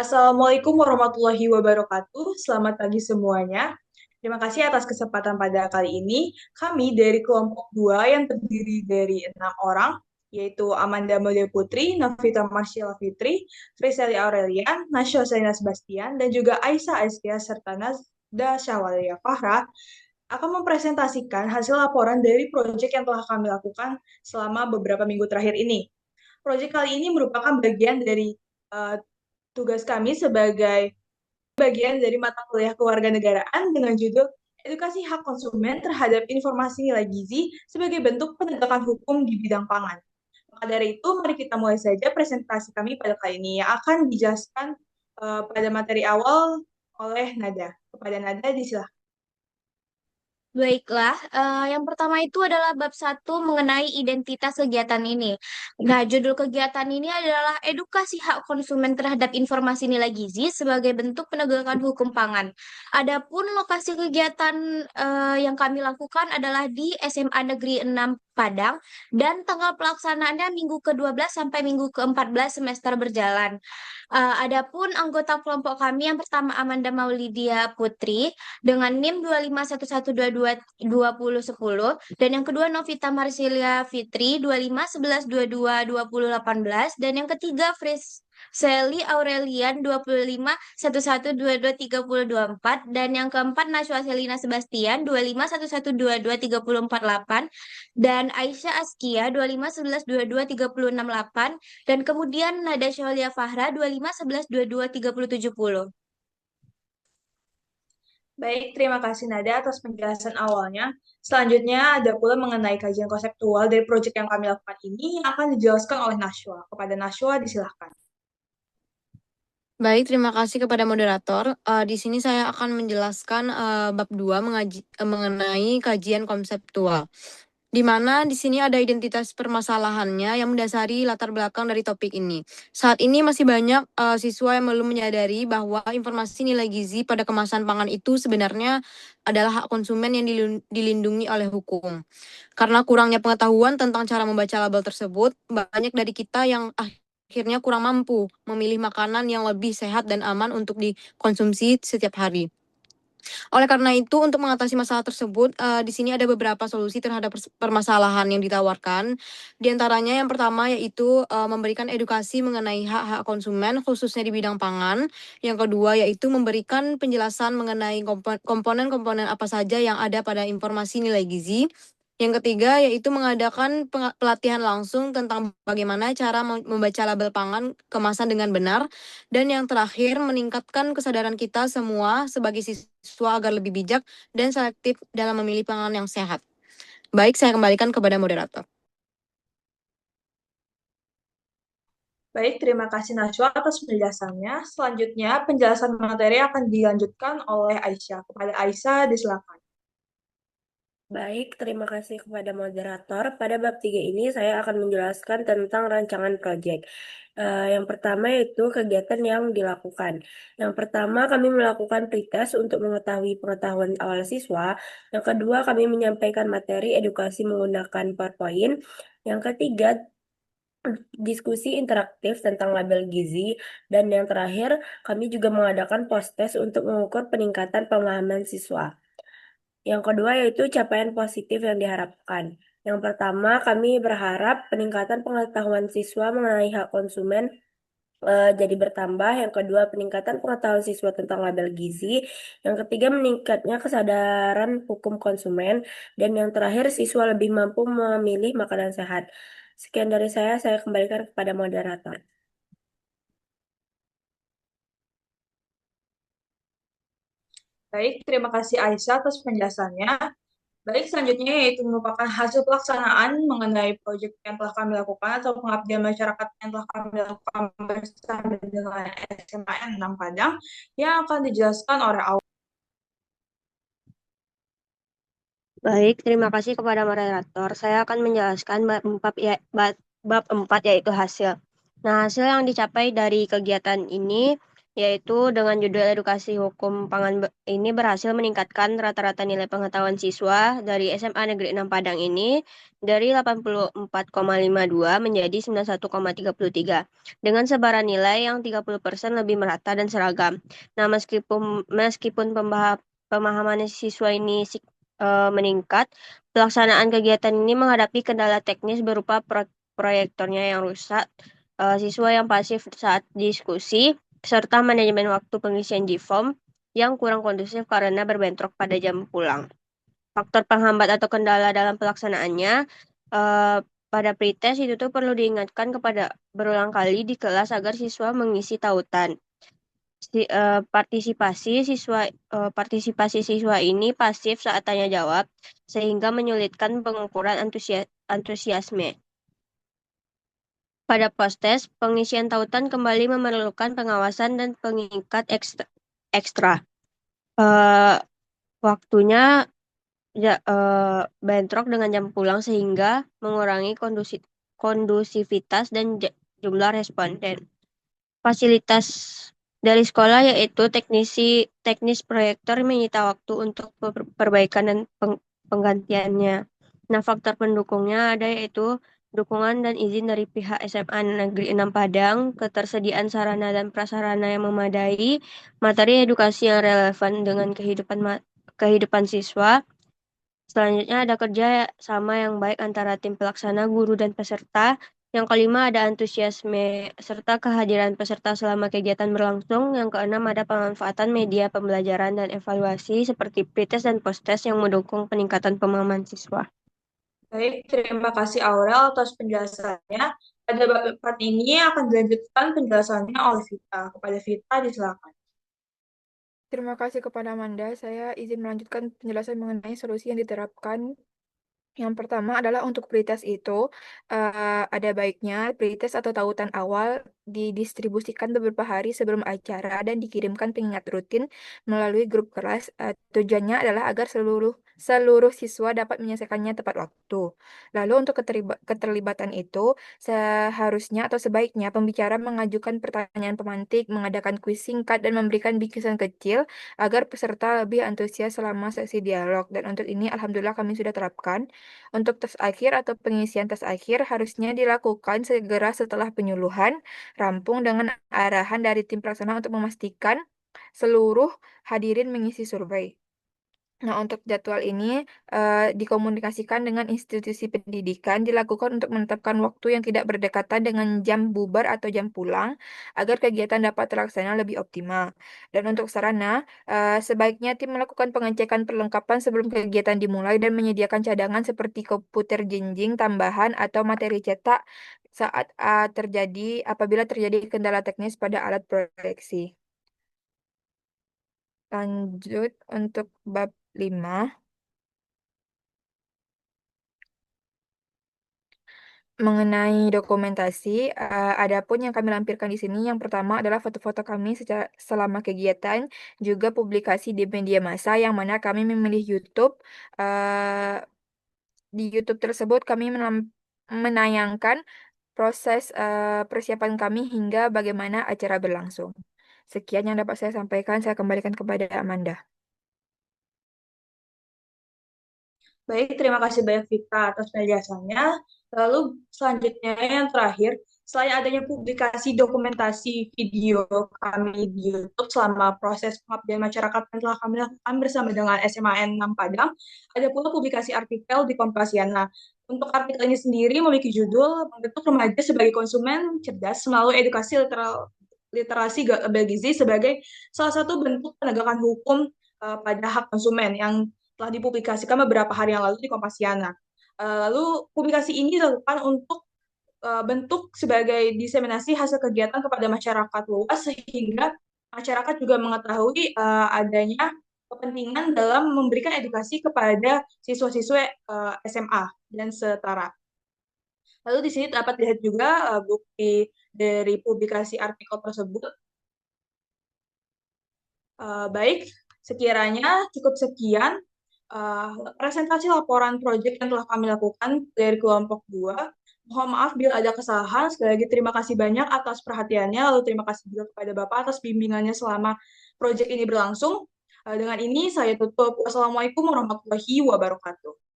Assalamualaikum warahmatullahi wabarakatuh. Selamat pagi semuanya. Terima kasih atas kesempatan pada kali ini. Kami dari kelompok 2 yang terdiri dari 6 orang, yaitu Amanda Mode Putri, Novita Marshila Fitri, Friseli Aurelian, Nasya Selina Sebastian, dan juga Aisyah Azkia serta Nazda Syawalia Fahra akan mempresentasikan hasil laporan dari proyek yang telah kami lakukan selama beberapa minggu terakhir ini. Proyek kali ini merupakan bagian dari uh, tugas kami sebagai bagian dari mata kuliah kewarganegaraan dengan judul Edukasi Hak Konsumen Terhadap Informasi Nilai Gizi sebagai bentuk penegakan hukum di bidang pangan. Maka dari itu, mari kita mulai saja presentasi kami pada kali ini yang akan dijelaskan pada materi awal oleh Nada. Kepada Nada, disilakan. Baiklah, yang pertama itu adalah bab satu mengenai identitas kegiatan ini. Nah, judul kegiatan ini adalah Edukasi Hak Konsumen Terhadap Informasi Nilai Gizi sebagai bentuk penegakan hukum pangan. Adapun lokasi kegiatan yang kami lakukan adalah di SMA Negeri 6 Padang dan tanggal pelaksanaannya minggu ke-12 sampai minggu ke-14 semester berjalan. Adapun anggota kelompok kami yang pertama Amanda Maulidia Putri dengan NIM 2511222010 dan yang kedua Novita Marsilia Fitri 2511222018 dan yang ketiga Sally Aurelian 2511223024 dan yang keempat Najwa Selina Sebastian 2511223048 dan Aisyah Askia 2511223068 dan kemudian Nada Syaulia Fahra 2511223070. Baik, terima kasih Nada atas penjelasan awalnya. Selanjutnya ada pula mengenai kajian konseptual dari proyek yang kami lakukan ini yang akan dijelaskan oleh Nashwa. Kepada Nashwa, disilahkan. Baik, terima kasih kepada moderator. Di sini saya akan menjelaskan bab 2 mengenai kajian konseptual. Di mana di sini ada identitas permasalahannya yang mendasari latar belakang dari topik ini. Saat ini masih banyak siswa yang belum menyadari bahwa informasi nilai gizi pada kemasan pangan itu sebenarnya adalah hak konsumen yang dilindungi oleh hukum. Karena kurangnya pengetahuan tentang cara membaca label tersebut, banyak dari kita yang akhirnya kurang mampu memilih makanan yang lebih sehat dan aman untuk dikonsumsi setiap hari. Oleh karena itu, untuk mengatasi masalah tersebut, di sini ada beberapa solusi terhadap permasalahan yang ditawarkan. Di antaranya yang pertama yaitu memberikan edukasi mengenai hak-hak konsumen, khususnya di bidang pangan. Yang kedua yaitu memberikan penjelasan mengenai komponen-komponen apa saja yang ada pada informasi nilai gizi. Yang ketiga yaitu mengadakan pelatihan langsung tentang bagaimana cara membaca label pangan kemasan dengan benar. Dan yang terakhir, meningkatkan kesadaran kita semua sebagai siswa agar lebih bijak dan selektif dalam memilih pangan yang sehat. Baik, saya kembalikan kepada moderator. Baik, terima kasih Nashwa atas penjelasannya. Selanjutnya, penjelasan materi akan dilanjutkan oleh Aisyah. Kepada Aisyah, disilakan. Baik, terima kasih kepada moderator. Pada bab 3 ini saya akan menjelaskan tentang rancangan proyek. Yang pertama yaitu kegiatan yang dilakukan. Yang pertama kami melakukan pretest untuk mengetahui pengetahuan awal siswa. Yang kedua kami menyampaikan materi edukasi menggunakan PowerPoint. Yang ketiga diskusi interaktif tentang label gizi. Dan yang terakhir kami juga mengadakan post-test untuk mengukur peningkatan pemahaman siswa. Yang kedua yaitu capaian positif yang diharapkan. Yang pertama, kami berharap peningkatan pengetahuan siswa mengenai hak konsumen jadi bertambah. Yang kedua, peningkatan pengetahuan siswa tentang label gizi. Yang ketiga, meningkatnya kesadaran hukum konsumen. Dan yang terakhir, siswa lebih mampu memilih makanan sehat. Sekian dari saya kembalikan kepada moderator. Baik, terima kasih Aisyah atas penjelasannya. Baik, selanjutnya yaitu merupakan hasil pelaksanaan mengenai proyek yang telah kami lakukan atau pengabdian masyarakat yang telah kami lakukan bersama dengan SMAN 6 Padang yang akan dijelaskan oleh Aul. Baik, terima kasih kepada moderator. Saya akan menjelaskan bab 4 yaitu hasil. Nah, hasil yang dicapai dari kegiatan ini yaitu dengan judul Edukasi Hukum Pangan ini berhasil meningkatkan rata-rata nilai pengetahuan siswa dari SMA Negeri 6 Padang ini dari 84,52 menjadi 91,33 dengan sebaran nilai yang 30% lebih merata dan seragam. Nah, meskipun pemahaman siswa ini meningkat, pelaksanaan kegiatan ini menghadapi kendala teknis berupa proyektornya yang rusak, siswa yang pasif saat diskusi, serta manajemen waktu pengisian G-form yang kurang kondusif karena berbentrok pada jam pulang. Faktor penghambat atau kendala dalam pelaksanaannya pada pretest itu tuh perlu diingatkan kepada berulang kali di kelas agar siswa mengisi tautan. Partisipasi siswa ini pasif saat tanya jawab sehingga menyulitkan pengukuran antusiasme. Pada post-test, pengisian tautan kembali memerlukan pengawasan dan pengikat ekstra. Waktunya bentrok dengan jam pulang sehingga mengurangi kondusivitas dan jumlah responden. Fasilitas dari sekolah yaitu teknis proyektor menyita waktu untuk perbaikan dan penggantiannya. Nah, faktor pendukungnya ada yaitu dukungan dan izin dari pihak SMA Negeri 6 Padang, ketersediaan sarana dan prasarana yang memadai, materi edukasi yang relevan dengan kehidupan siswa. Selanjutnya ada kerja sama yang baik antara tim pelaksana, guru, dan peserta. Yang kelima ada antusiasme serta kehadiran peserta selama kegiatan berlangsung. Yang keenam ada pemanfaatan media pembelajaran dan evaluasi seperti pretest dan post-test yang mendukung peningkatan pemahaman siswa. Baik, terima kasih Aurel atas penjelasannya. Pada bab 4 ini akan dilanjutkan penjelasannya oleh Vita. Kepada Vita, disilakan. Terima kasih kepada Amanda. Saya izin melanjutkan penjelasan mengenai solusi yang diterapkan. Yang pertama adalah untuk pretest itu ada baiknya pretest atau tautan awal didistribusikan beberapa hari sebelum acara dan dikirimkan pengingat rutin melalui grup kelas. Tujuannya adalah agar seluruh siswa dapat menyelesaikannya tepat waktu. Lalu untuk keterlibatan itu seharusnya atau sebaiknya pembicara mengajukan pertanyaan pemantik, mengadakan kuis singkat dan memberikan bingkisan kecil agar peserta lebih antusias selama sesi dialog. Dan untuk ini alhamdulillah kami sudah terapkan. Untuk tes akhir atau pengisian tes akhir harusnya dilakukan segera setelah penyuluhan, rampung dengan arahan dari tim pelaksana untuk memastikan seluruh hadirin mengisi survei. Nah, untuk jadwal ini dikomunikasikan dengan institusi pendidikan, dilakukan untuk menetapkan waktu yang tidak berdekatan dengan jam bubar atau jam pulang, agar kegiatan dapat terlaksana lebih optimal. Dan untuk sarana, sebaiknya tim melakukan pengecekan perlengkapan sebelum kegiatan dimulai dan menyediakan cadangan seperti komputer jinjing tambahan atau materi cetak saat apabila terjadi kendala teknis pada alat proyeksi. Lanjut untuk bab 5. Mengenai dokumentasi, adapun yang kami lampirkan di sini yang pertama adalah foto-foto kami selama kegiatan, juga publikasi di media massa yang mana kami memilih YouTube. Di YouTube tersebut kami menayangkan proses persiapan kami hingga bagaimana acara berlangsung. Sekian yang dapat saya sampaikan, saya kembalikan kepada Amanda. Baik, terima kasih banyak Vita atas penjelasannya. Lalu selanjutnya yang terakhir, selain adanya publikasi dokumentasi video kami di YouTube selama proses pengabdian masyarakat yang telah kami lakukan bersama dengan SMAN 6 Padang, ada pula publikasi artikel di Kompasiana. Untuk artikel ini sendiri memiliki judul Membentuk Remaja sebagai Konsumen Cerdas melalui Edukasi Literasi Gizi sebagai salah satu bentuk penegakan hukum pada hak konsumen yang telah dipublikasikan beberapa hari yang lalu di Kompasiana. Lalu publikasi ini dilakukan untuk bentuk sebagai diseminasi hasil kegiatan kepada masyarakat luas sehingga masyarakat juga mengetahui adanya kepentingan dalam memberikan edukasi kepada siswa-siswa SMA dan setara. Lalu di sini dapat dilihat juga bukti dari publikasi artikel tersebut. Baik, sekiranya cukup sekian presentasi laporan proyek yang telah kami lakukan dari kelompok 2. Mohon maaf bila ada kesalahan. Sekali lagi terima kasih banyak atas perhatiannya, lalu terima kasih juga kepada Bapak atas bimbingannya selama proyek ini berlangsung. Dengan ini saya tutup. Wassalamualaikum warahmatullahi wabarakatuh.